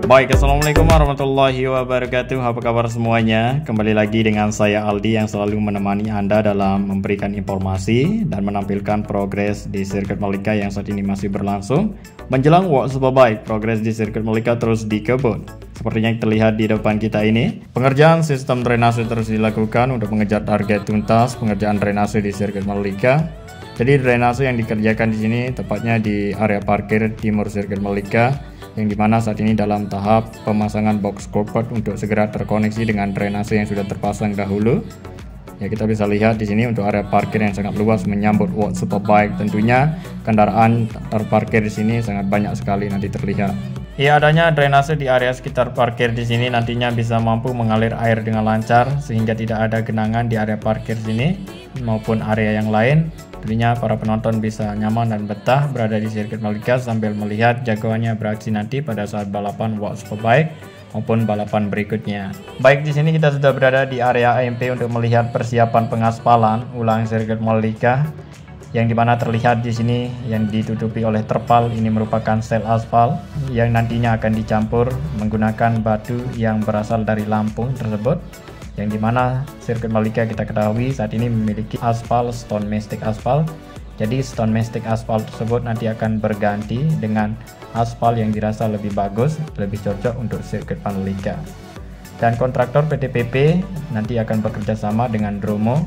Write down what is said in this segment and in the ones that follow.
Baik, assalamualaikum warahmatullahi wabarakatuh. Apa kabar semuanya? Kembali lagi dengan saya Aldi yang selalu menemani Anda dalam memberikan informasi dan menampilkan progres di sirkuit Mandalika yang saat ini masih berlangsung. Menjelang World Superbike, progres di sirkuit Mandalika terus dikebut. Sepertinya yang terlihat di depan kita ini, pengerjaan sistem drainase terus dilakukan untuk mengejar target tuntas pengerjaan drainase di sirkuit Mandalika. Jadi drainase yang dikerjakan di sini tepatnya di area parkir timur sirkuit Mandalika, yang dimana saat ini dalam tahap pemasangan box culvert untuk segera terkoneksi dengan drainase yang sudah terpasang dahulu. Ya, kita bisa lihat di sini untuk area parkir yang sangat luas menyambut World Superbike. Tentunya kendaraan terparkir di sini sangat banyak sekali nanti terlihat. Ya, adanya drainase di area sekitar parkir di sini nantinya bisa mampu mengalir air dengan lancar sehingga tidak ada genangan di area parkir sini maupun area yang lain. Tentunya para penonton bisa nyaman dan betah berada di sirkuit Mandalika sambil melihat jagoannya beraksi nanti pada saat balapan World Superbike maupun balapan berikutnya. Baik, di sini kita sudah berada di area AMP untuk melihat persiapan pengaspalan ulang sirkuit Mandalika, yang dimana terlihat di sini yang ditutupi oleh terpal ini merupakan sel aspal yang nantinya akan dicampur menggunakan batu yang berasal dari Lampung tersebut. Yang dimana sirkuit Mandalika kita ketahui saat ini memiliki aspal stone mastic aspal. Jadi stone mastic aspal tersebut nanti akan berganti dengan aspal yang dirasa lebih bagus, lebih cocok untuk sirkuit Mandalika. Dan kontraktor PT PP nanti akan bekerja sama dengan Dromo,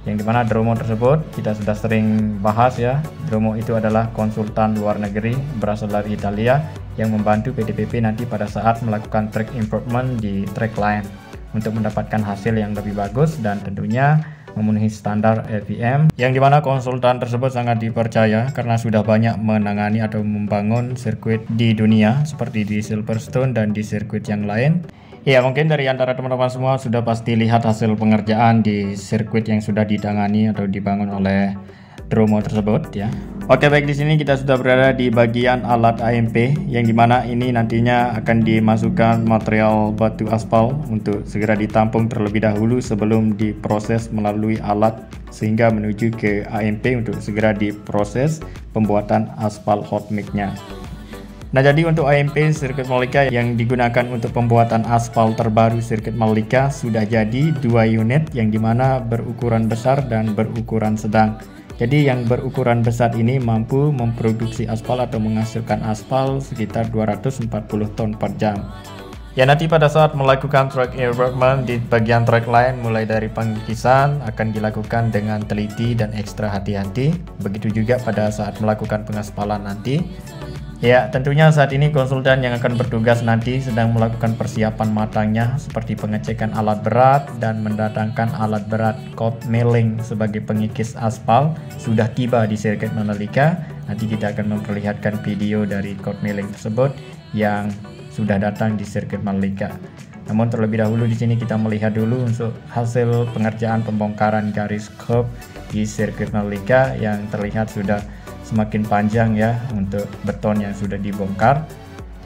yang dimana Dromo tersebut kita sudah sering bahas ya. Dromo itu adalah konsultan luar negeri berasal dari Italia yang membantu PT PP nanti pada saat melakukan track improvement di track lain untuk mendapatkan hasil yang lebih bagus dan tentunya memenuhi standar FIM, yang dimana konsultan tersebut sangat dipercaya karena sudah banyak menangani atau membangun sirkuit di dunia seperti di Silverstone dan di sirkuit yang lain. Ya, mungkin dari antara teman-teman semua sudah pasti lihat hasil pengerjaan di sirkuit yang sudah ditangani atau dibangun oleh Dromo tersebut ya. Oke, baik, di sini kita sudah berada di bagian alat AMP, yang dimana ini nantinya akan dimasukkan material batu aspal untuk segera ditampung terlebih dahulu sebelum diproses melalui alat sehingga menuju ke AMP untuk segera diproses pembuatan aspal hot mix-nya. Nah, jadi untuk AMP sirkuit Mandalika yang digunakan untuk pembuatan aspal terbaru sirkuit Mandalika sudah jadi 2 unit yang dimana berukuran besar dan berukuran sedang. Jadi yang berukuran besar ini mampu memproduksi aspal atau menghasilkan aspal sekitar 240 ton per jam. Ya, nanti pada saat melakukan track improvement di bagian track lain mulai dari pengkisan akan dilakukan dengan teliti dan ekstra hati-hati. Begitu juga pada saat melakukan pengaspalan nanti. Ya, tentunya saat ini konsultan yang akan bertugas nanti sedang melakukan persiapan matangnya seperti pengecekan alat berat dan mendatangkan alat berat cold milling sebagai pengikis aspal sudah tiba di sirkuit Mandalika. Nanti kita akan memperlihatkan video dari cold milling tersebut yang sudah datang di sirkuit Mandalika. Namun terlebih dahulu di sini kita melihat dulu untuk hasil pengerjaan pembongkaran garis curb di sirkuit Mandalika yang terlihat sudah semakin panjang ya untuk beton yang sudah dibongkar.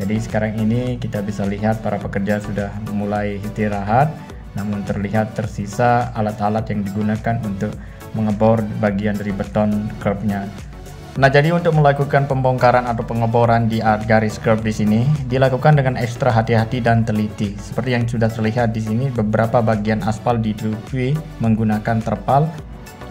Jadi sekarang ini kita bisa lihat para pekerja sudah mulai istirahat, namun terlihat tersisa alat-alat yang digunakan untuk mengebor bagian dari beton curbnya. Nah, jadi untuk melakukan pembongkaran atau pengeboran di garis curb di sini dilakukan dengan ekstra hati-hati dan teliti. Seperti yang sudah terlihat di sini, beberapa bagian aspal ditutupi menggunakan terpal.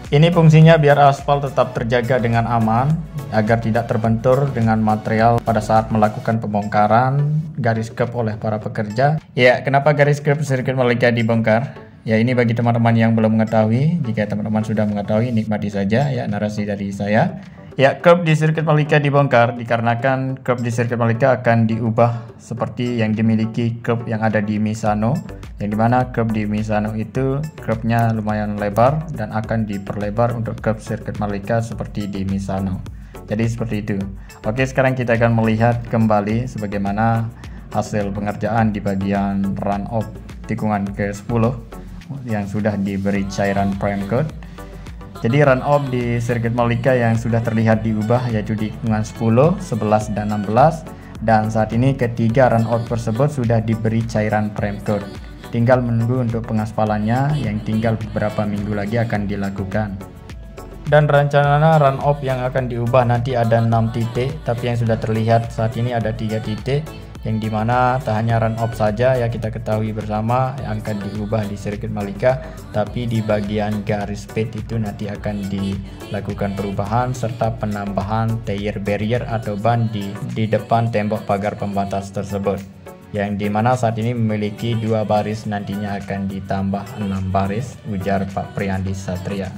Ini fungsinya biar aspal tetap terjaga dengan aman agar tidak terbentur dengan material pada saat melakukan pembongkaran garis curb oleh para pekerja. Ya, kenapa garis curb sirkuit Mandalika dibongkar? Ya, ini bagi teman-teman yang belum mengetahui. Jika teman-teman sudah mengetahui, nikmati saja ya narasi dari saya. Ya, curb di sirkuit Mandalika dibongkar dikarenakan curb di sirkuit Mandalika akan diubah seperti yang dimiliki curb yang ada di Misano, yang dimana curb di Misano itu curbnya lumayan lebar dan akan diperlebar untuk curb sirkuit Mandalika seperti di Misano. Jadi seperti itu. Oke, sekarang kita akan melihat kembali sebagaimana hasil pengerjaan di bagian run off tikungan ke-10 yang sudah diberi cairan prime coat. Jadi run off di sirkuit Mandalika yang sudah terlihat diubah yaitu di tikungan 10, 11, dan 16. Dan saat ini ketiga run off tersebut sudah diberi cairan prime coat. Tinggal menunggu untuk pengaspalannya yang tinggal beberapa minggu lagi akan dilakukan. Dan rencana run off yang akan diubah nanti ada 6 titik, tapi yang sudah terlihat saat ini ada 3 titik. yang dimana tak hanya run off saja ya kita ketahui bersama yang akan diubah di sirkuit Mandalika, tapi di bagian garis pit itu nanti akan dilakukan perubahan serta penambahan tire barrier atau ban di depan tembok pagar pembatas tersebut, yang dimana saat ini memiliki 2 baris, nantinya akan ditambah 6 baris, ujar Pak Priyandi Satria.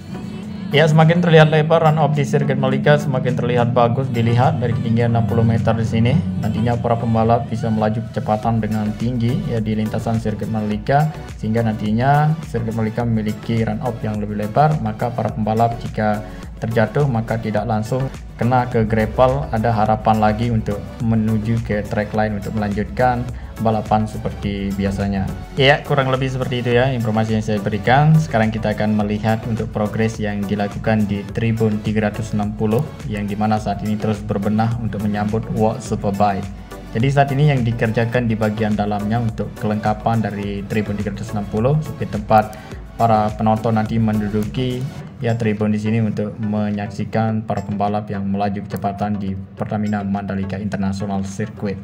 Ya, semakin terlihat lebar run off di sirkuit Mandalika, semakin terlihat bagus dilihat dari ketinggian 60 meter di sini. Nantinya para pembalap bisa melaju kecepatan dengan tinggi ya di lintasan sirkuit Mandalika, sehingga nantinya sirkuit Mandalika memiliki run off yang lebih lebar, maka para pembalap jika terjatuh maka tidak langsung kena ke gravel, ada harapan lagi untuk menuju ke track lain untuk melanjutkan balapan seperti biasanya. Ya, kurang lebih seperti itu ya informasi yang saya berikan. Sekarang kita akan melihat untuk progres yang dilakukan di Tribun 360, yang dimana saat ini terus berbenah untuk menyambut World Superbike. Jadi saat ini yang dikerjakan di bagian dalamnya untuk kelengkapan dari Tribun 360 seperti tempat para penonton nanti menduduki ya tribun di sini untuk menyaksikan para pembalap yang melaju kecepatan di Pertamina Mandalika International Circuit.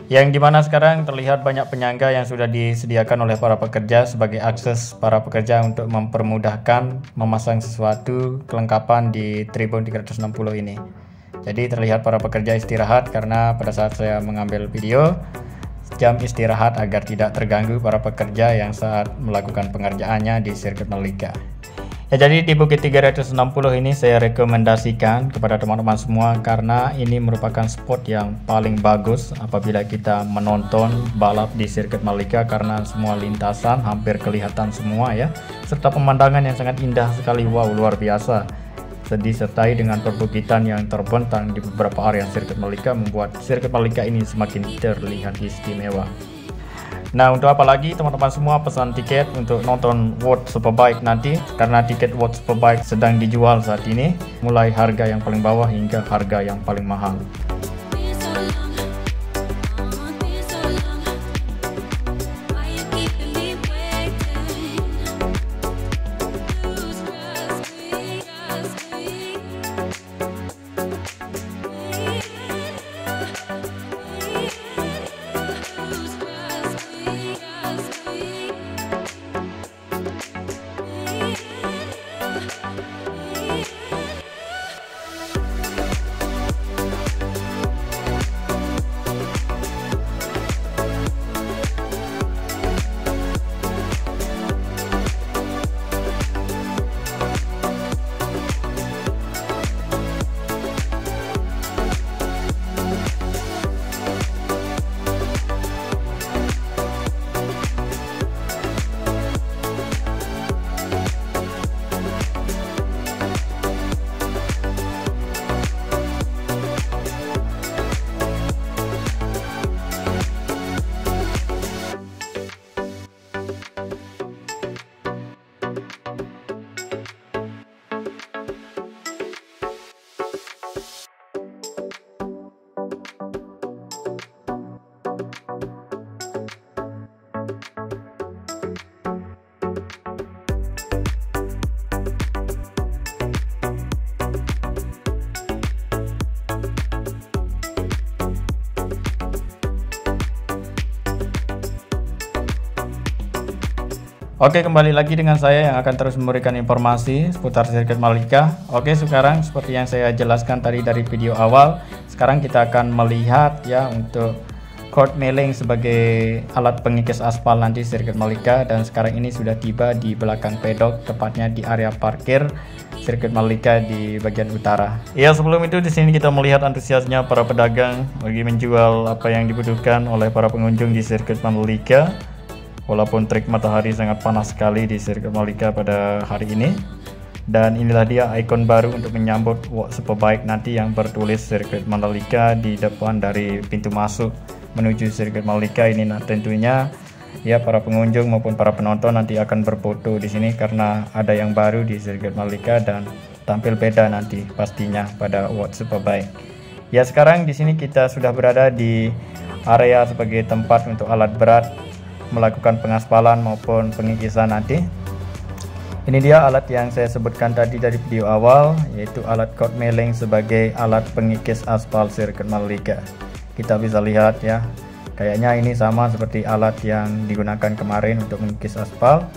Yang dimana sekarang terlihat banyak penyangga yang sudah disediakan oleh para pekerja sebagai akses para pekerja untuk mempermudahkan memasang sesuatu kelengkapan di Tribun 360 ini. Jadi terlihat para pekerja istirahat karena pada saat saya mengambil video jam istirahat agar tidak terganggu para pekerja yang saat melakukan pengerjaannya di sirkuit Mandalika. Ya, jadi di Bukit 360 ini saya rekomendasikan kepada teman-teman semua karena ini merupakan spot yang paling bagus apabila kita menonton balap di sirkuit Mandalika, karena semua lintasan hampir kelihatan semua ya, serta pemandangan yang sangat indah sekali. Wow, luar biasa. Disertai dengan perbukitan yang terbentang di beberapa area sirkuit Mandalika membuat sirkuit Mandalika ini semakin terlihat istimewa. Nah, untuk apa lagi teman-teman semua pesan tiket untuk nonton World Superbike nanti, karena tiket World Superbike sedang dijual saat ini, mulai harga yang paling bawah hingga harga yang paling mahal. Oke, kembali lagi dengan saya yang akan terus memberikan informasi seputar sirkuit Mandalika. Oke, sekarang seperti yang saya jelaskan tadi dari video awal, sekarang kita akan melihat ya untuk court milling sebagai alat pengikis aspal nanti sirkuit Mandalika, dan sekarang ini sudah tiba di belakang pedok, tepatnya di area parkir sirkuit Mandalika di bagian utara. Ya, sebelum itu di sini kita melihat antusiasnya para pedagang bagi menjual apa yang dibutuhkan oleh para pengunjung di sirkuit Mandalika. Walaupun terik matahari sangat panas sekali di sirkuit Mandalika pada hari ini. Dan inilah dia ikon baru untuk menyambut World Superbike nanti yang bertulis sirkuit Mandalika di depan dari pintu masuk menuju sirkuit Mandalika ini. Nah, tentunya ya para pengunjung maupun para penonton nanti akan berfoto di sini karena ada yang baru di sirkuit Mandalika dan tampil beda nanti pastinya pada World Superbike. Ya, sekarang di sini kita sudah berada di area sebagai tempat untuk alat berat melakukan pengaspalan maupun pengikisan nanti. Ini dia alat yang saya sebutkan tadi dari video awal, yaitu alat court milling sebagai alat pengikis aspal sirkuit Mandalika. Kita bisa lihat ya, Kayaknya ini sama seperti alat yang digunakan kemarin untuk melukis aspal.